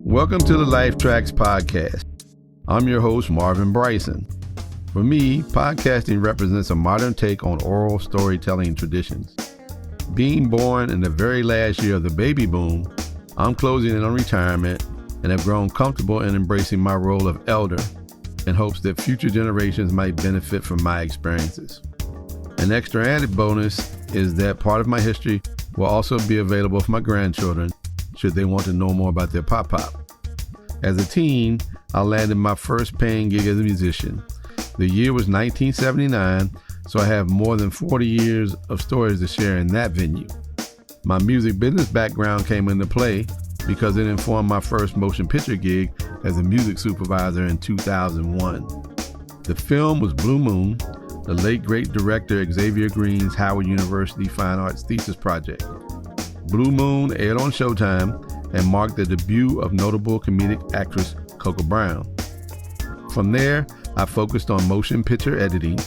Welcome to the Life Tracks Podcast. I'm your host, Marvin Bryson. For me, podcasting represents a modern take on oral storytelling traditions. Being born in the very last year of the baby boom, I'm closing in on retirement and have grown comfortable in embracing my role of elder in hopes that future generations might benefit from my experiences. An extra added bonus is that part of my history will also be available for my grandchildren should they want to know more about their pop-pop. As a teen, I landed my first paying gig as a musician. The year was 1979, so I have more than 40 years of stories to share in that venue. My music business background came into play because it informed my first motion picture gig as a music supervisor in 2001. The film was Blue Moon, the late great director Xavier Green's Howard University Fine Arts thesis project. Blue Moon aired on Showtime and marked the debut of notable comedic actress Coco Brown. From there, I focused on motion picture editing,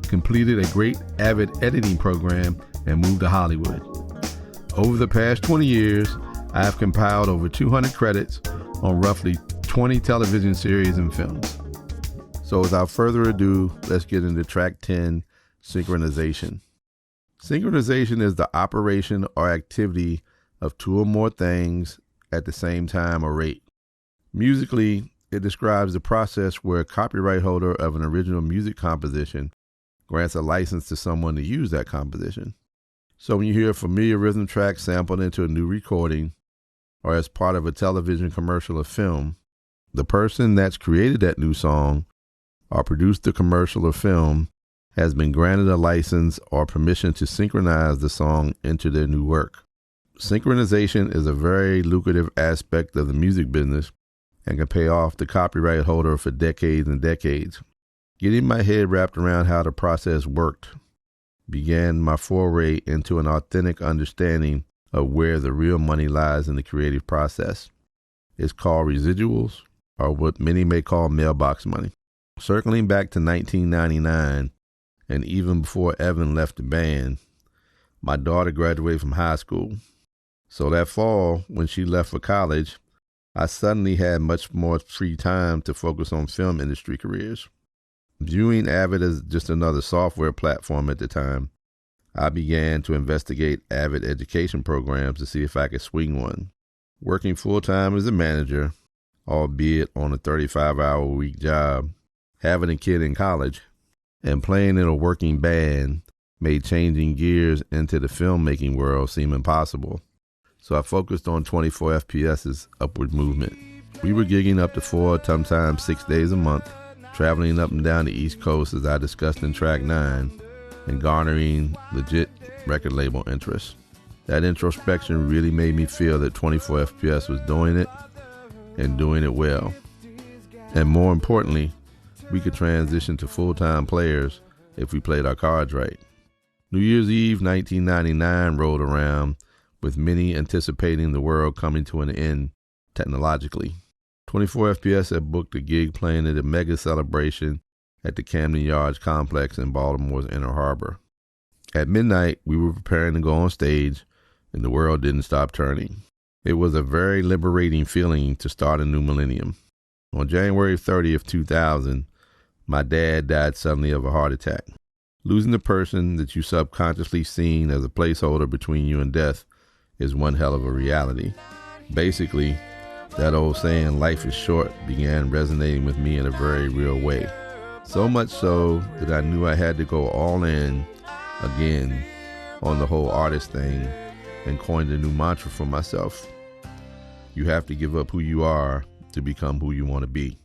completed a great Avid editing program, and moved to Hollywood. Over the past 20 years, I have compiled over 200 credits on roughly 20 television series and films. So without further ado, let's get into track 10, Synchronization. Synchronization is the operation or activity of two or more things at the same time or rate. Musically, it describes the process where a copyright holder of an original music composition grants a license to someone to use that composition. So when you hear a familiar rhythm track sampled into a new recording or as part of a television commercial or film, the person that's created that new song or produced the commercial or film has been granted a license or permission to synchronize the song into their new work. Synchronization is a very lucrative aspect of the music business and can pay off the copyright holder for decades and decades. Getting my head wrapped around how the process worked began my foray into an authentic understanding of where the real money lies in the creative process. It's called residuals, or what many may call mailbox money. Circling back to 1999, and even before Evan left the band, my daughter graduated from high school. So that fall, when she left for college, I suddenly had much more free time to focus on film industry careers. Viewing Avid as just another software platform at the time, I began to investigate Avid education programs to see if I could swing one. Working full-time as a manager, albeit on a 35-hour-a-week job, having a kid in college, and playing in a working band made changing gears into the filmmaking world seem impossible. So I focused on 24 FPS's upward movement. We were gigging up to 4, sometimes 6 days a month, traveling up and down the East Coast as I discussed in track 9, and garnering legit record label interest. That introspection really made me feel that 24 FPS was doing it and doing it well. And more importantly, we could transition to full-time players if we played our cards right. New Year's Eve 1999 rolled around, with many anticipating the world coming to an end technologically. 24 FPS had booked a gig playing at a mega celebration at the Camden Yards complex in Baltimore's Inner Harbor. At midnight, we were preparing to go on stage, and the world didn't stop turning. It was a very liberating feeling to start a new millennium. On January 30th, 2000, my dad died suddenly of a heart attack. Losing the person that you subconsciously seen as a placeholder between you and death is one hell of a reality. Basically, that old saying, life is short, began resonating with me in a very real way. So much so that I knew I had to go all in again on the whole artist thing and coined a new mantra for myself. You have to give up who you are to become who you want to be.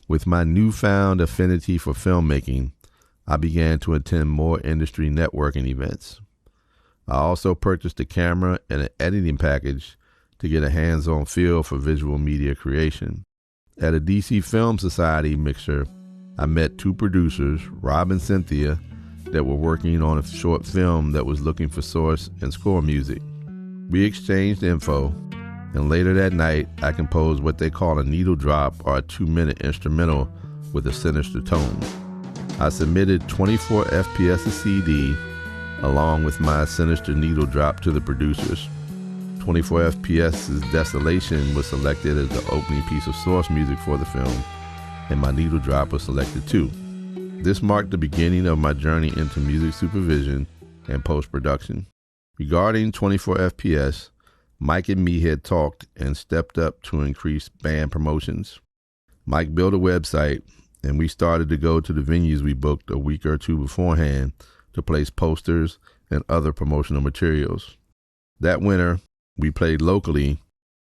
With my newfound affinity for filmmaking, I began to attend more industry networking events. I also purchased a camera and an editing package to get a hands-on feel for visual media creation. At a DC Film Society mixer, I met two producers, Rob and Cynthia, that were working on a short film that was looking for source and score music. We exchanged info, and later that night, I composed what they call a needle drop, or a 2-minute instrumental with a sinister tone. I submitted 24 FPS a CD along with my sinister needle drop to the producers. 24 FPS's Desolation was selected as the opening piece of source music for the film, and my needle drop was selected too. This marked the beginning of my journey into music supervision and post-production. Regarding 24 FPS, Mike and me had talked and stepped up to increase band promotions. Mike built a website, and we started to go to the venues we booked a week or two beforehand to place posters and other promotional materials. That winter, we played locally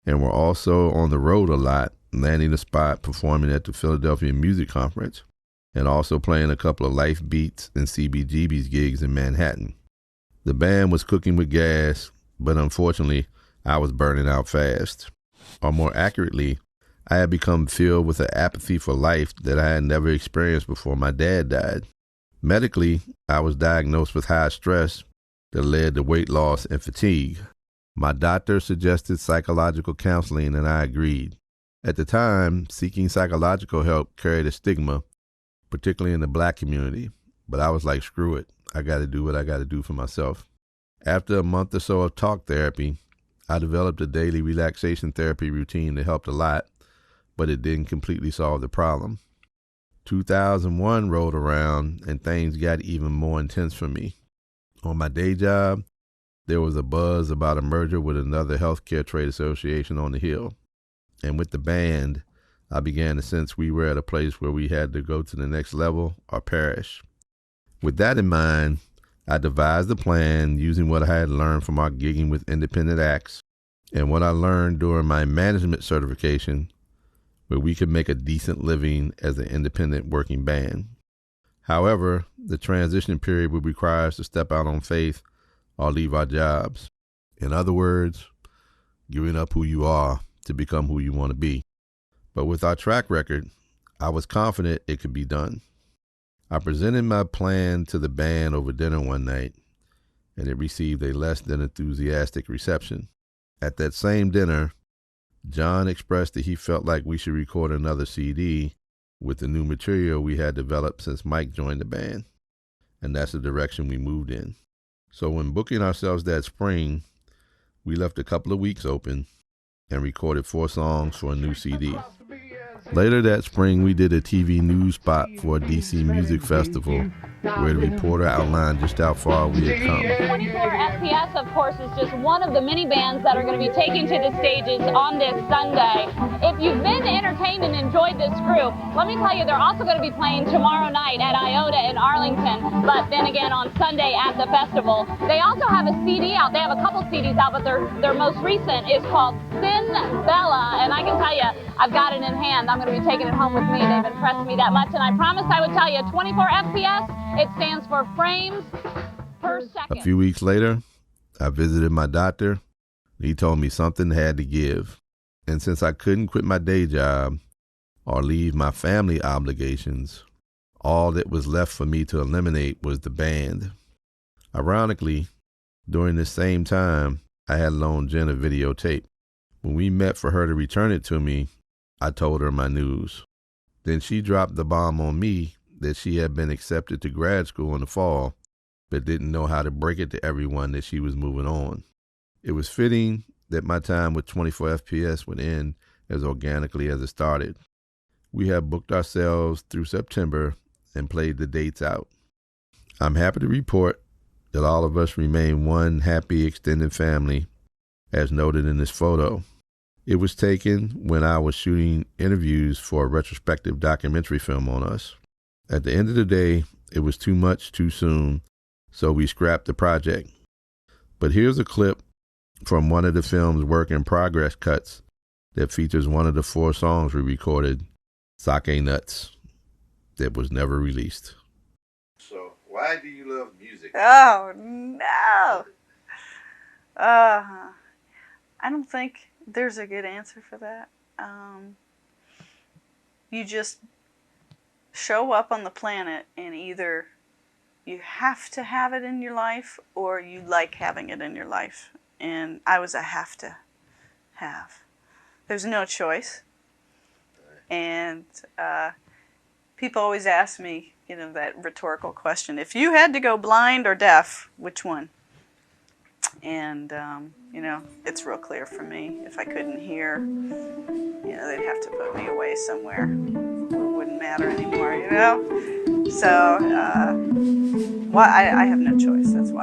and were also on the road a lot, landing a spot performing at the Philadelphia Music Conference and also playing a couple of Life Beats and CBGB's gigs in Manhattan. The band was cooking with gas, but unfortunately, I was burning out fast. Or more accurately, I had become filled with an apathy for life that I had never experienced before my dad died. Medically, I was diagnosed with high stress that led to weight loss and fatigue. My doctor suggested psychological counseling, and I agreed. At the time, seeking psychological help carried a stigma, particularly in the Black community, but I was like, screw it. I got to do what I got to do for myself. After a month or so of talk therapy, I developed a daily relaxation therapy routine that helped a lot, but it didn't completely solve the problem. 2001 rolled around and things got even more intense for me. On my day job, there was a buzz about a merger with another healthcare trade association on the Hill. And with the band, I began to sense we were at a place where we had to go to the next level or perish. With that in mind, I devised a plan using what I had learned from our gigging with independent acts and what I learned during my management certification, where we could make a decent living as an independent working band. However, the transition period would require us to step out on faith or leave our jobs. In other words, giving up who you are to become who you want to be. But with our track record, I was confident it could be done. I presented my plan to the band over dinner one night, and it received a less than enthusiastic reception. At that same dinner, John expressed that he felt like we should record another CD with the new material we had developed since Mike joined the band, and that's the direction we moved in. So when booking ourselves that spring, we left a couple of weeks open and recorded 4 songs for a new CD. Later that spring, we did a TV news spot for a DC music festival where the reporter outlined just how far we had come. 24 FPS, of course, is just one of the many bands that are going to be taking to the stages on this Sunday. If you've been entertained and enjoyed this group, let me tell you, they're also going to be playing tomorrow night at Iota in Arlington, but then again on Sunday at the festival. They also have a CD out. They have a couple CDs out, but their most recent is called Sin Bella, and I can tell you, I've got it in hand. I'm going to be taking it home with me. They've impressed me that much, and I promised I would tell you 24 FPS, it stands for frames per second. A few weeks later, I visited my doctor. He told me something had to give. And since I couldn't quit my day job or leave my family obligations, all that was left for me to eliminate was the band. Ironically, during this same time, I had loaned Jen a videotape. When we met for her to return it to me, I told her my news. Then she dropped the bomb on me that she had been accepted to grad school in the fall, but didn't know how to break it to everyone that she was moving on. It was fitting that my time with 24 FPS would end as organically as it started. We have booked ourselves through September and played the dates out. I'm happy to report that all of us remain one happy extended family, as noted in this photo. It was taken when I was shooting interviews for a retrospective documentary film on us. At the end of the day, it was too much too soon, so we scrapped the project. But here's a clip from one of the film's work in progress cuts that features one of the 4 songs we recorded, Sake Nuts, that was never released. So, why do you love music? Oh, no. I don't think there's a good answer for that. You just show up on the planet and either you have to have it in your life or you like having it in your life. And I was a have to have. There's no choice. And people always ask me, you know, that rhetorical question, if you had to go blind or deaf, which one? And, you know, it's real clear for me. If I couldn't hear, you know, they'd have to put me away somewhere. It wouldn't matter anymore, you know? So, well, I have no choice, that's why.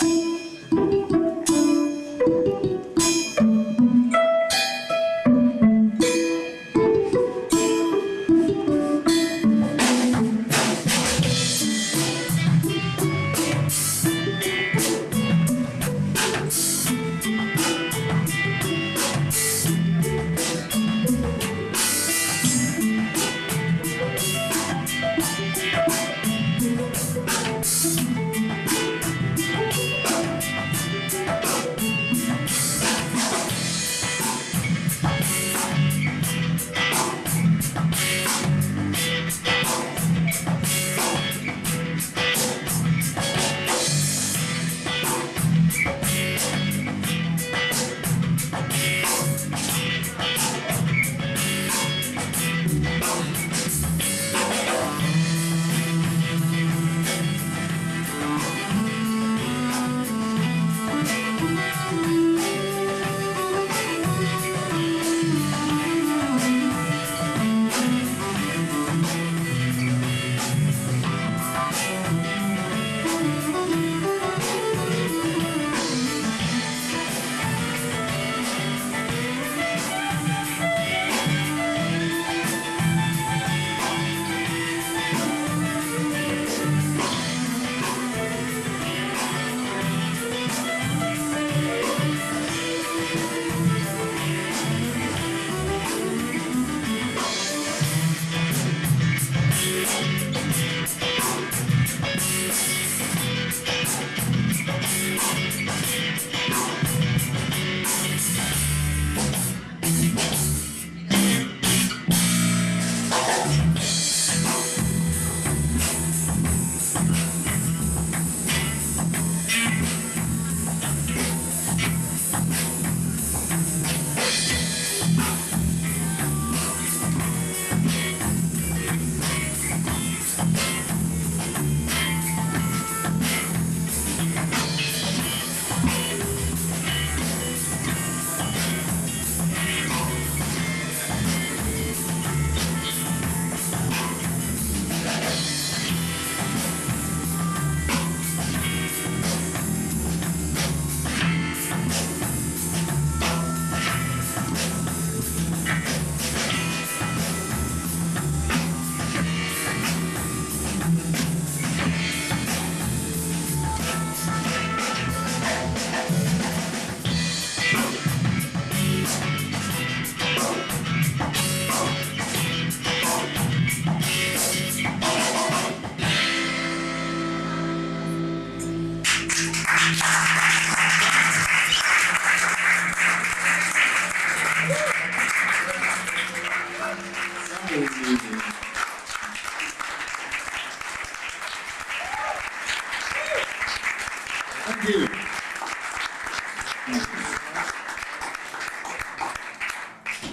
Thank you.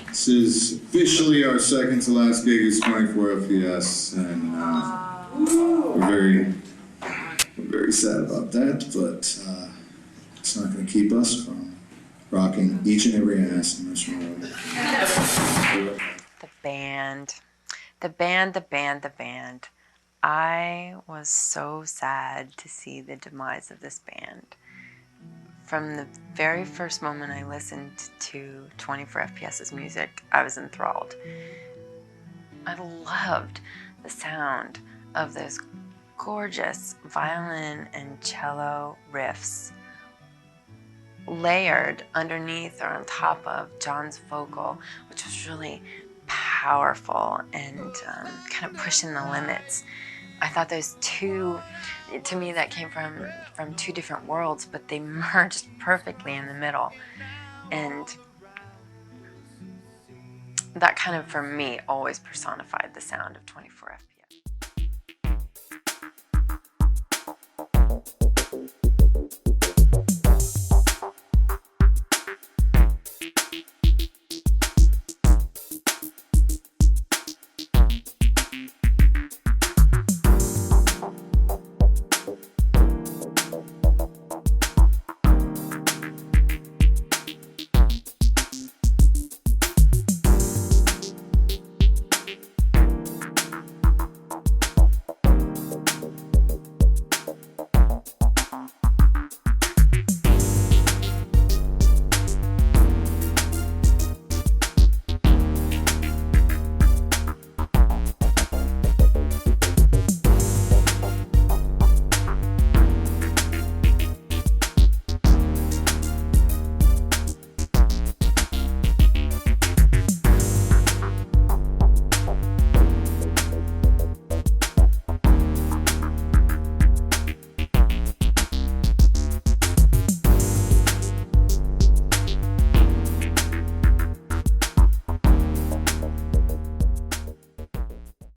This is officially our second to last gig is 24 FPS, and we're very sad about that, but it's not going to keep us from rocking each and every ass in this room. The band. The band. I was so sad to see the demise of this band. From the very first moment I listened to 24 FPS's music, I was enthralled. I loved the sound of those gorgeous violin and cello riffs layered underneath or on top of John's vocal, which was really powerful and kind of pushing the limits. I thought those two, to me, that came from two different worlds, but they merged perfectly in the middle. And that kind of, for me, always personified the sound of 24 FPS.